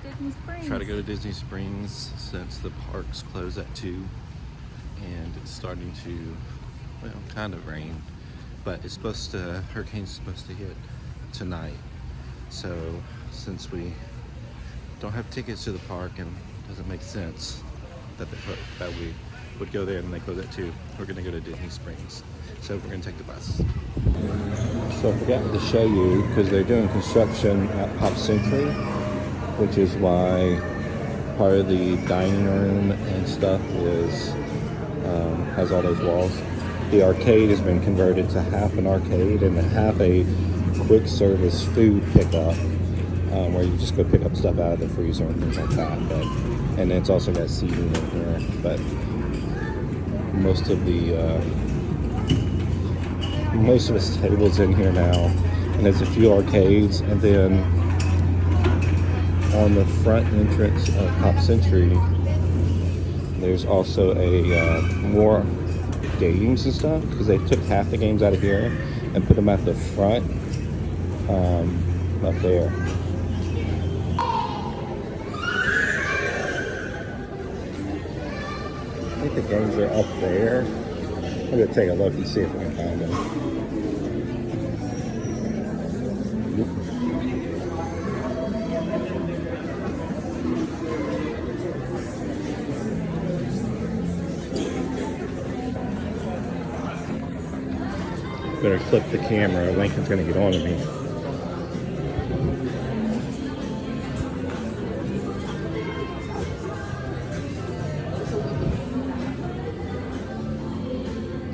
Disney Springs. Try to go to Disney Springs since the parks close at 2 and it's starting to, well, kind of rain, but it's supposed to, hurricane's supposed to hit tonight. So since we don't have tickets to the park and it doesn't make sense that we would go there and they close at 2, we're gonna go to Disney Springs. So we're gonna take the bus. So I forgot to show you because they're doing construction at Pop Century, which is why part of the dining room and stuff is has all those walls. The arcade has been converted to half an arcade and half a quick service food pickup, where you just go pick up stuff out of the freezer and things like that. And it's also got seating in here. But most of its tables in here now, and there's a few arcades, and then on the front entrance of Pop Century there's also a more games and stuff, because they took half the games out of here and put them at the front up there. I think the games are up there. I'm gonna take a look and see if we can find them. Better clip the camera. Lincoln's gonna get on to me.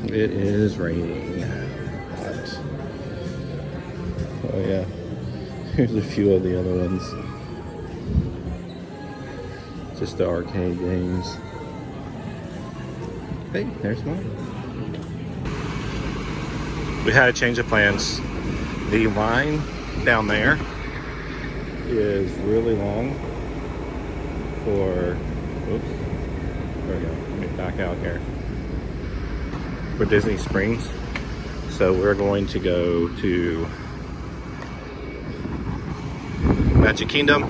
It is raining. Hot. Oh yeah. Here's a few of the other ones. Just the arcade games. Hey, there's one. We had a change of plans. The line down there is really long for, oops, there we go, let me back out here, for Disney Springs. So we're going to go to Magic Kingdom.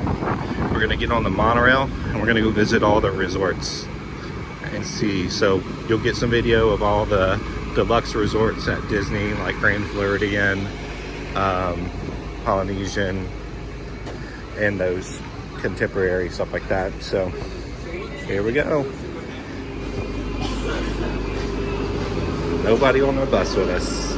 We're gonna get on the monorail and we're gonna go visit all the resorts and see. So you'll get some video of all the deluxe resorts at Disney, like Grand Floridian, Polynesian, and those contemporary stuff like that. So here we go. Nobody on the bus with us.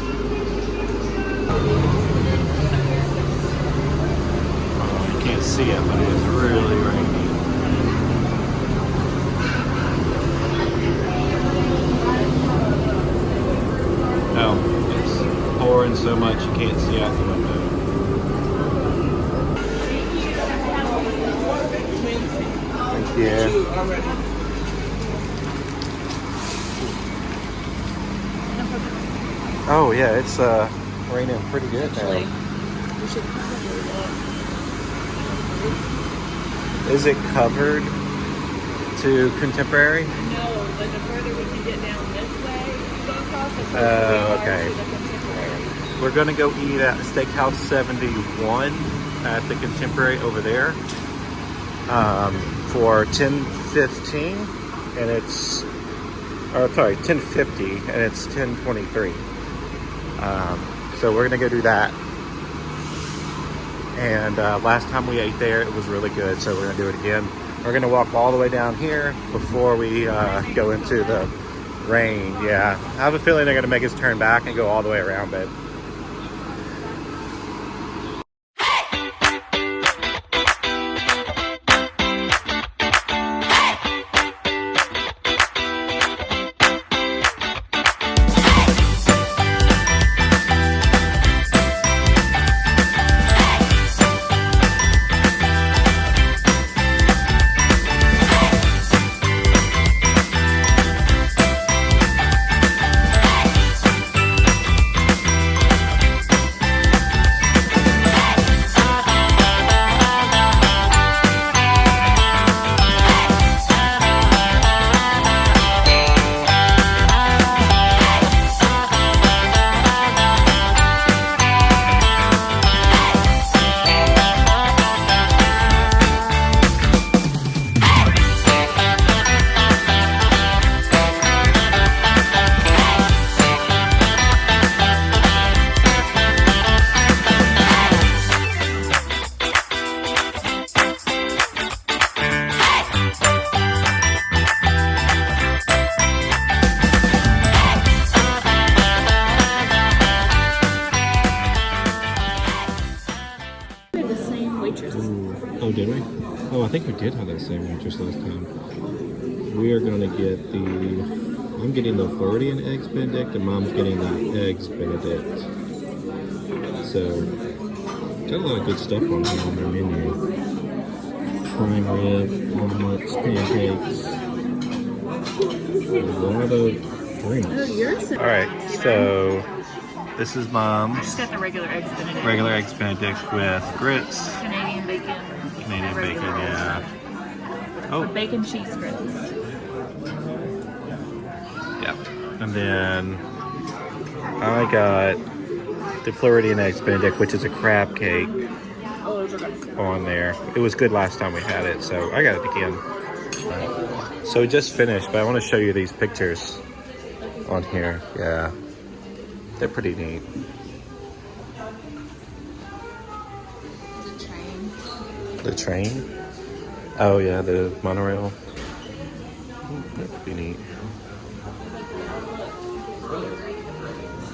Oh, you can't see it, but it's really raining. No, it's pouring so much you can't see out the window. Thank you. Oh yeah, it's raining pretty good now. Is it covered to contemporary? No, but the further we can get down this way, okay. We're gonna go eat at Steakhouse 71 at the Contemporary over there for $10.15, and it's, or sorry, $10.50, and it's $10.23. So we're gonna go do that. And last time we ate there, it was really good, so we're gonna do it again. We're gonna walk all the way down here before we go into the rain. Yeah, I have a feeling they're gonna make us turn back and go all the way around, but I think we did have that same waitress last time. We are gonna get I'm getting the Floridian eggs Benedict, and Mom's getting the eggs Benedict. So, got a lot of good stuff on here on their menu. Prime rib, omelets, pancakes, a lot of drinks. Oh, yours. All right, so this is Mom's Just got the regular eggs Benedict. regular eggs Benedict with grits, Canadian bacon. Canadian bacon, regular yeah. rolls. Oh, With bacon cheese grits. yeah. And then I got the Floridian eggs Benedict, which is a crab cake Oh, those are good. on there. It was good last time we had it, so I got it again. So we just finished, but I want to show you these pictures on here. Yeah, they're pretty neat. The train. The train? Oh yeah, the monorail. That could be neat.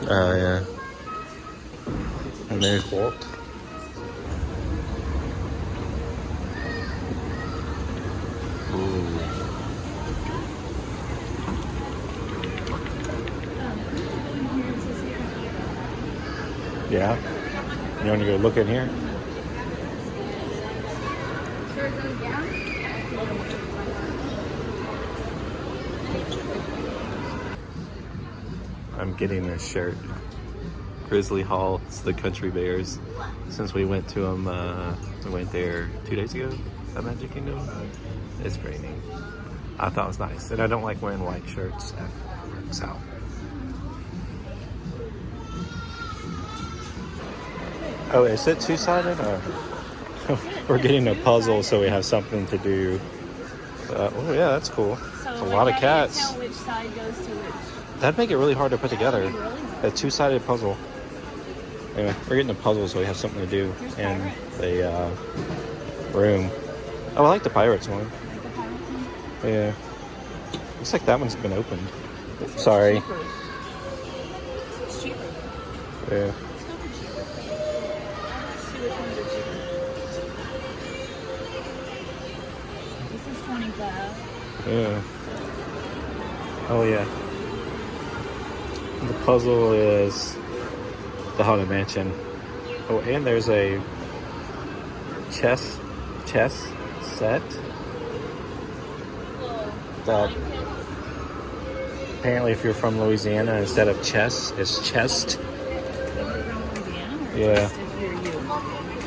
Oh yeah. And there's Walt. Ooh. Yeah? You want to go look in here? I'm getting this shirt. Grizzly Hall. It's the Country Bears. Since we went to them, we went there 2 days ago at Magic Kingdom. It's pretty neat. I thought it was nice. And I don't like wearing white shirts at South. Oh, is it two-sided? We're getting a puzzle so we have something to do. Oh yeah, that's cool. So It's a lot of cats. Tell which side goes to which. That'd make it really hard to put together. A two-sided puzzle. Anyway, we're getting a puzzle so we have something to do in the room. Oh, I like the Pirates one. Yeah. Looks like that one's been opened. Sorry. It's cheaper. Yeah. This is 25. Yeah. Oh yeah. The puzzle is the Haunted Mansion. Oh, and there's a chess set that apparently if you're from Louisiana, instead of chess, it's chest. Yeah.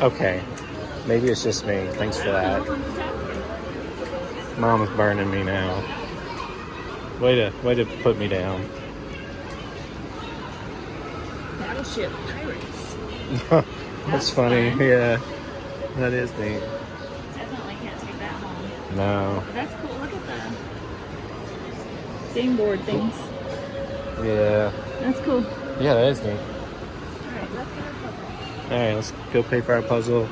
Okay. Maybe it's just me. Thanks for that. Mom is burning me now. Way to put me down. Battleship Pirates. That's funny. Yeah. That is neat. Definitely can't take that home. No. But that's cool. Look at the game board things. Yeah. That's cool. Yeah, that is neat. Alright, let's get our puzzle. Alright, let's go pay for our puzzle.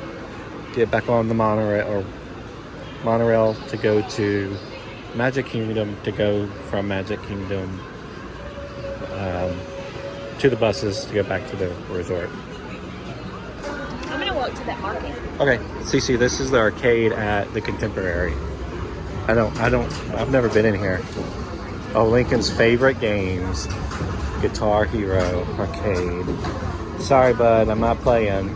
Get back on the monorail to go to Magic Kingdom, to go from Magic Kingdom to the buses to go back to the resort. I'm gonna walk to that market. Okay, Cece, this is the arcade at the Contemporary. I've never been in here. Oh, Lincoln's favorite games. Guitar Hero Arcade. Sorry, bud, I'm not playing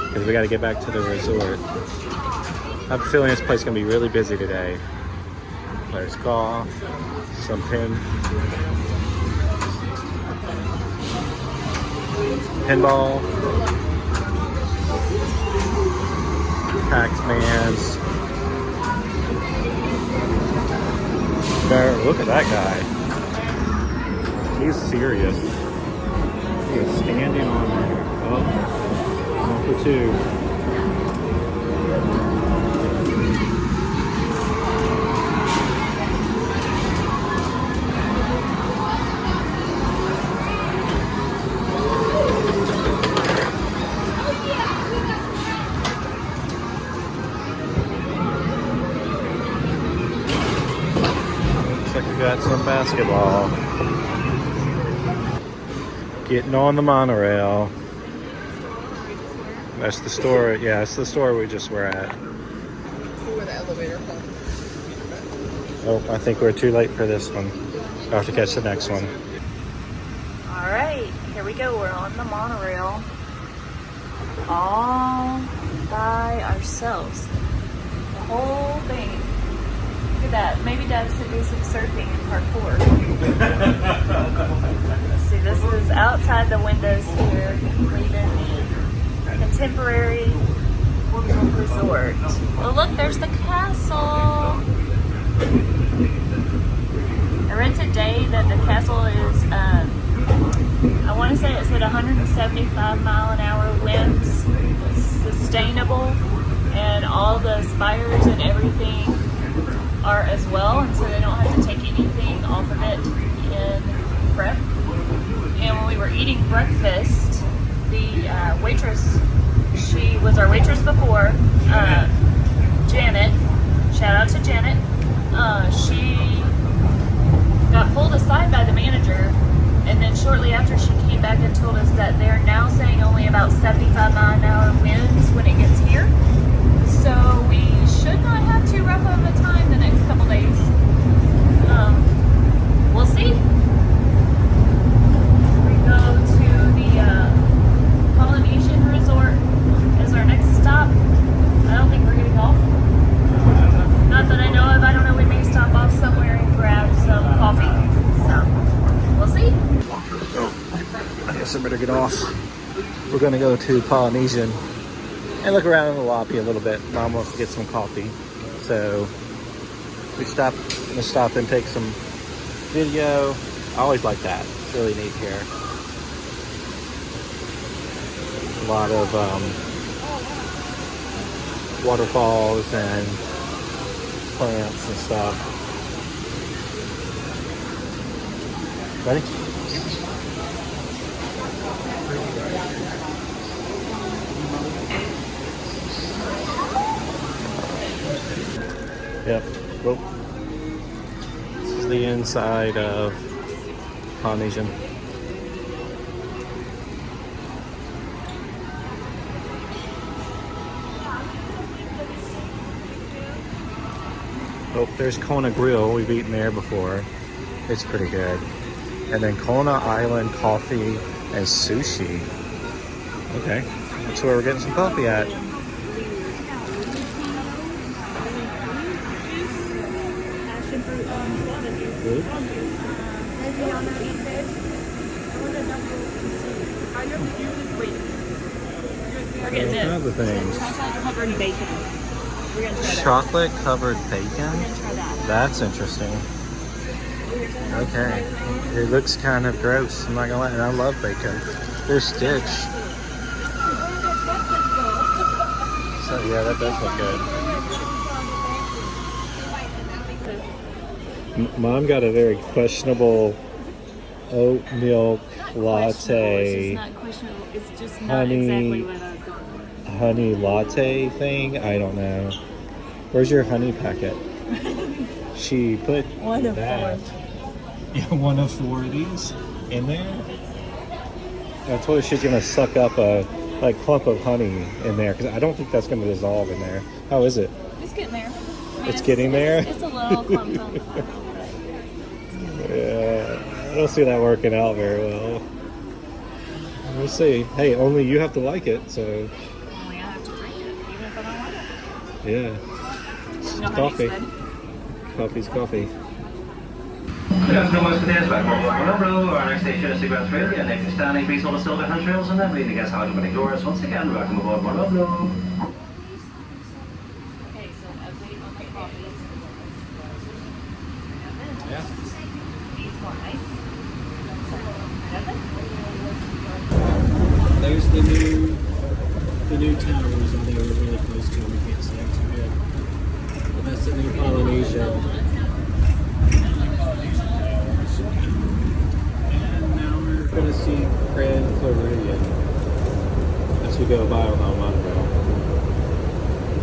because we got to get back to the resort. I have a feeling this place is going to be really busy today. There's golf, some pinball, Pac-Mans. Look at that guy. He's serious. He is standing on there. Oh, 1 for 2. Got some basketball. Getting on the monorail. That's the store. Yeah, it's the store we just were at. See where the Oh, I think we're too late for this one. I'll have to catch the next one. All right, here we go. We're on the monorail all by ourselves. The whole thing. Look at that. Maybe Dad should do some surfing in parkour. Let's see, this is outside the windows here, leaving the Contemporary Resort. Oh, look, there's the castle. I read today that the castle is, I want to say it's at 175 mile an hour winds, sustainable, and all the spires and everything are as well, and so they don't have to take anything off of it in prep. And when we were eating breakfast, the waitress, she was our waitress before, Janet, shout out to Janet, she got pulled aside by the manager, and then shortly after she came back and told us that they're now saying only about 75 mile an hour winds when it gets here. So we should not have too rough of a time the next couple days. We'll see. We go to the Polynesian Resort as our next stop. I don't think we're getting off. Not that I know of. I don't know. We may stop off somewhere and grab some coffee. So we'll see. Oh, I guess I better get off. We're gonna go to Polynesian and look around in the lobby a little bit. Mom wants to get some coffee, so we gonna stop and take some video. I always like that. It's really neat here. A lot of waterfalls and plants and stuff. Ready? Yep. Well, this is the inside of Polynesian. Oh, there's Kona Grill. We've eaten there before. It's pretty good. And then Kona Island coffee and sushi. Okay, that's where we're getting some coffee at. Good. We're getting this. All kinds of things. Chocolate covered bacon. We're gonna try that. Chocolate covered bacon? We're gonna try that. That's interesting. Okay. It looks kind of gross. I'm not gonna lie. And I love bacon. They're stitched. So yeah, that does look good. Mom got a very questionable oat milk latte. It's not questionable. It's just not Honey. exactly what I was going for. Honey latte thing. I don't know. Where's your honey packet? She put One of that. four. Yeah, one of four of these in there. I told her she's gonna suck up a clump of honey in there because I don't think that's gonna dissolve in there. How is it? It's getting there. I mean, It's getting there? It's a little clumped on the bottom, but Yeah, I don't see that working out very well. We'll see. Hey, only you have to like it, so only I have to drink it, even if I don't like it. yeah. You know, Coffee. honey's good. Coffee's coffee. Good afternoon, most passengers. Back on monorail. Our next station is Steakhouse Rail. And next standing, please hold the silver handrails and then leave the guest house opening doors. Once again, welcome aboard monorail. Okay, so update on the coffee. Yeah. These more nice. There's the new towers, and they were really close to them. We can't see them too good. But that's the new Polynesian. And now we're gonna see Grand Floridian as we go by on the monorail.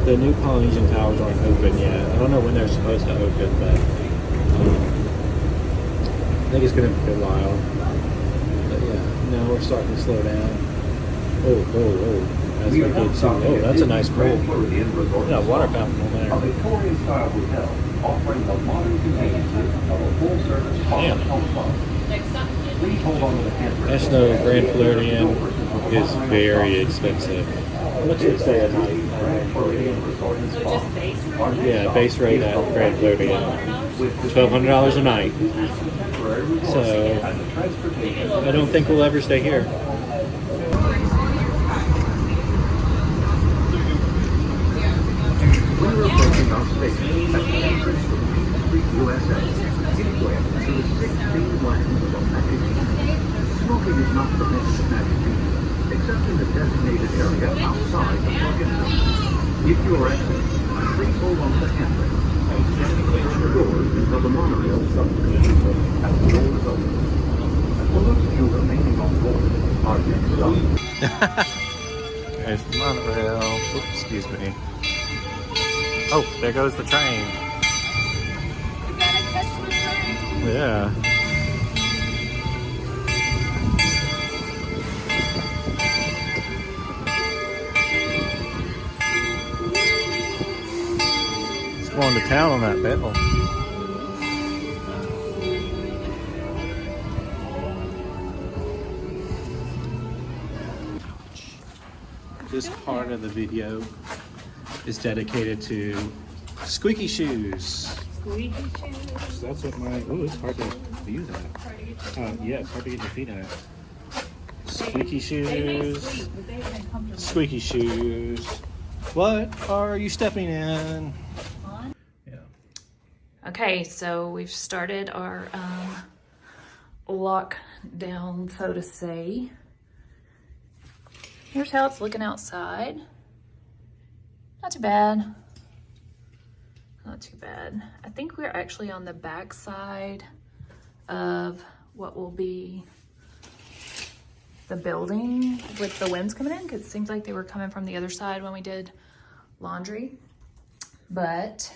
The new Polynesian towers aren't open yet. I don't know when they're supposed to open, but I think it's gonna be a while. But yeah, now we're starting to slow down. Oh, That's what good too. Oh, that's a nice pool. Yeah, water fountain on there. A Victorian-style hotel offering the modern conveniences of a full-service Damn. club. Please hold on to the handbrake. National Grand Floridian is very expensive. How much did it say a night? Grand Floridian Resort and So Spa. just base rate? Yeah, base rate at Grand Floridian. $1,200 a night. So And the transportation. I don't think we'll ever stay here. When you're approaching our station at the entrance to Main Street, USA, give way to the 16 lanes of Magic Kingdom. Smoking is not permitted at Magic Kingdom, except in the designated area outside the parking lot. If you are exiting, please hold on to the handbrake and stand clear of the doors until the monorail comes and the doors open. For those of you remaining on board, our next stop. There's the monorail. Oops, excuse me. Oh, there goes the train. We gotta catch the train. Yeah. It's going to town on that bell. This part of the video is dedicated to squeaky shoes. Squeaky shoes. That's what my. Oh, it's hard to view that. Yeah, it's hard to get your feet in it. Squeaky They may shoes. squeak, but they ain't comfortable. Squeaky shoes. What are you stepping in? On. Yeah. Okay, so we've started our lockdown, so to say. Here's how it's looking outside. Not too bad. Not too bad. I think we're actually on the back side of what will be the building with the winds coming in, because it seems like they were coming from the other side when we did laundry. But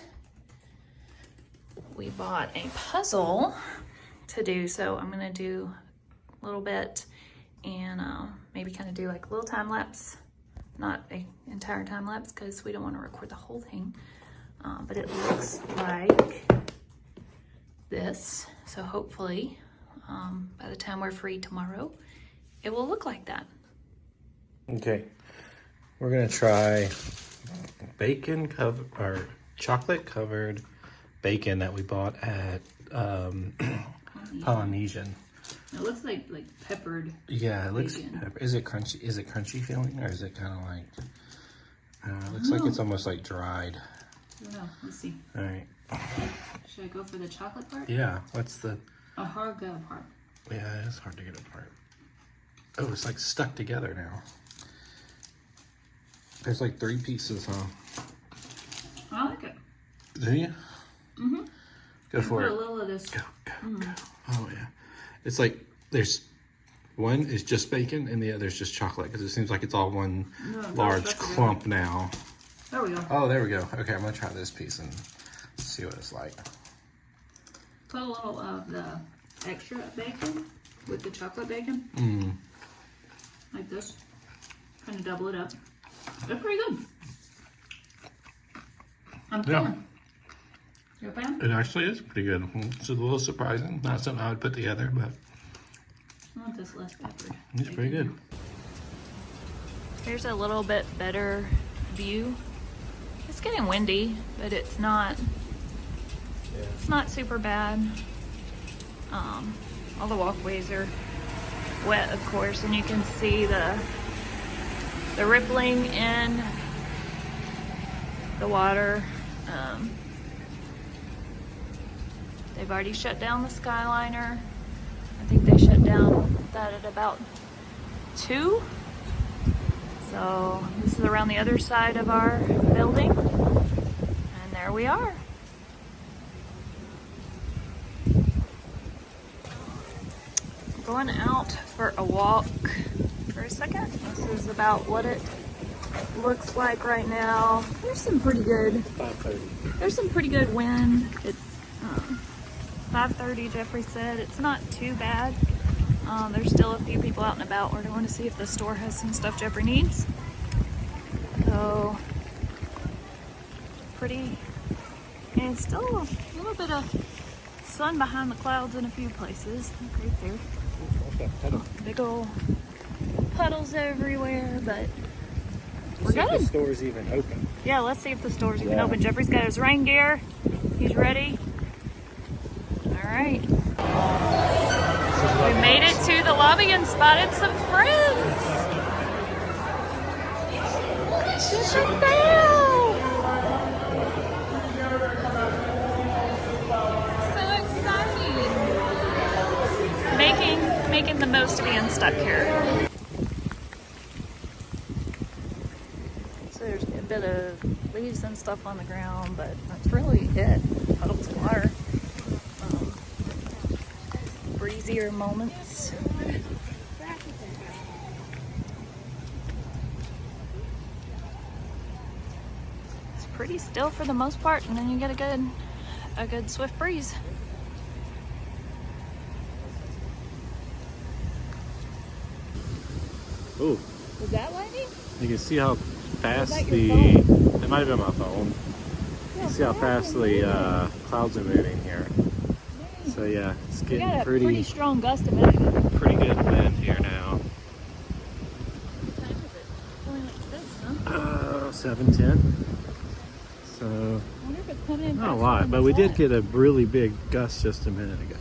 we bought a puzzle to do, so I'm gonna do a little bit and maybe kind of do like a little time lapse, not an entire time lapse because we don't want to record the whole thing, but it looks like this. So hopefully by the time we're free tomorrow, it will look like that. Okay. We're gonna try bacon covered or chocolate covered bacon that we bought at Polynesian. It looks like peppered. Yeah, it looks bacon. pepper. Is it crunchy? Is it crunchy feeling, or is it kind of like? It looks like it's almost like dried. I don't know. Let's see. All right. Should I go for the chocolate part? Yeah. What's the? A hard go part. Yeah, it's hard to get apart. Oh, it's like stuck together now. There's like 3 pieces, huh? I like it. Do you? Mm-hmm. Go for Put it. a little of this. Go, go. Oh yeah. It's like there's one is just bacon and the other is just chocolate because it seems like it's all one large that's clump now. There we go. Oh, there we go. Okay, I'm gonna try this piece and see what it's like. Put a little of the extra bacon with the chocolate bacon. Mm. Like this. Kind of double it up. They're pretty good. I'm a fan. You're a fan? It actually is pretty good. It's a little surprising. Not something I would put together, but I want this less peppered. it's pretty good. Here's a little bit better view. It's getting windy, but it's not super bad. All the walkways are wet, of course, and you can see the rippling in the water. They've already shut down the Skyliner. I think they shut down that at about 2. So this is around the other side of our building. And there we are. Going out for a walk for a second. This is about what it looks like right now. There's some pretty good 5:30. There's some pretty good wind. It's 5:30, Jeffrey said. It's not too bad. There's still a few people out and about. We're going to see if the store has some stuff Jeffrey needs. So pretty, and still a little bit of sun behind the clouds in a few places. Look right there. Big old puddles everywhere, but we're See if good. the store's even open. Yeah, let's see if the store's even Yeah. open. Jeffrey's got his rain gear. He's ready. All right. We made it to the lobby and spotted some friends. Look at that. So exciting. Making the most of being stuck here. So there's a bit of leaves and stuff on the ground, but that's really it. Puddles of water. Breezier moments. It's pretty still for the most part, and then you get a good swift breeze. Ooh, Was that lightning? you can see how fast that the, your phone? it might have been my phone. You can see how fast the clouds are moving here. So yeah, it's We getting got a pretty pretty strong gust of it. What pretty good wind here now. time is it? Only like 6, huh? 7:10. So I wonder if it's coming in not a faster lot, than but we we did thought. get a really big gust just a minute ago.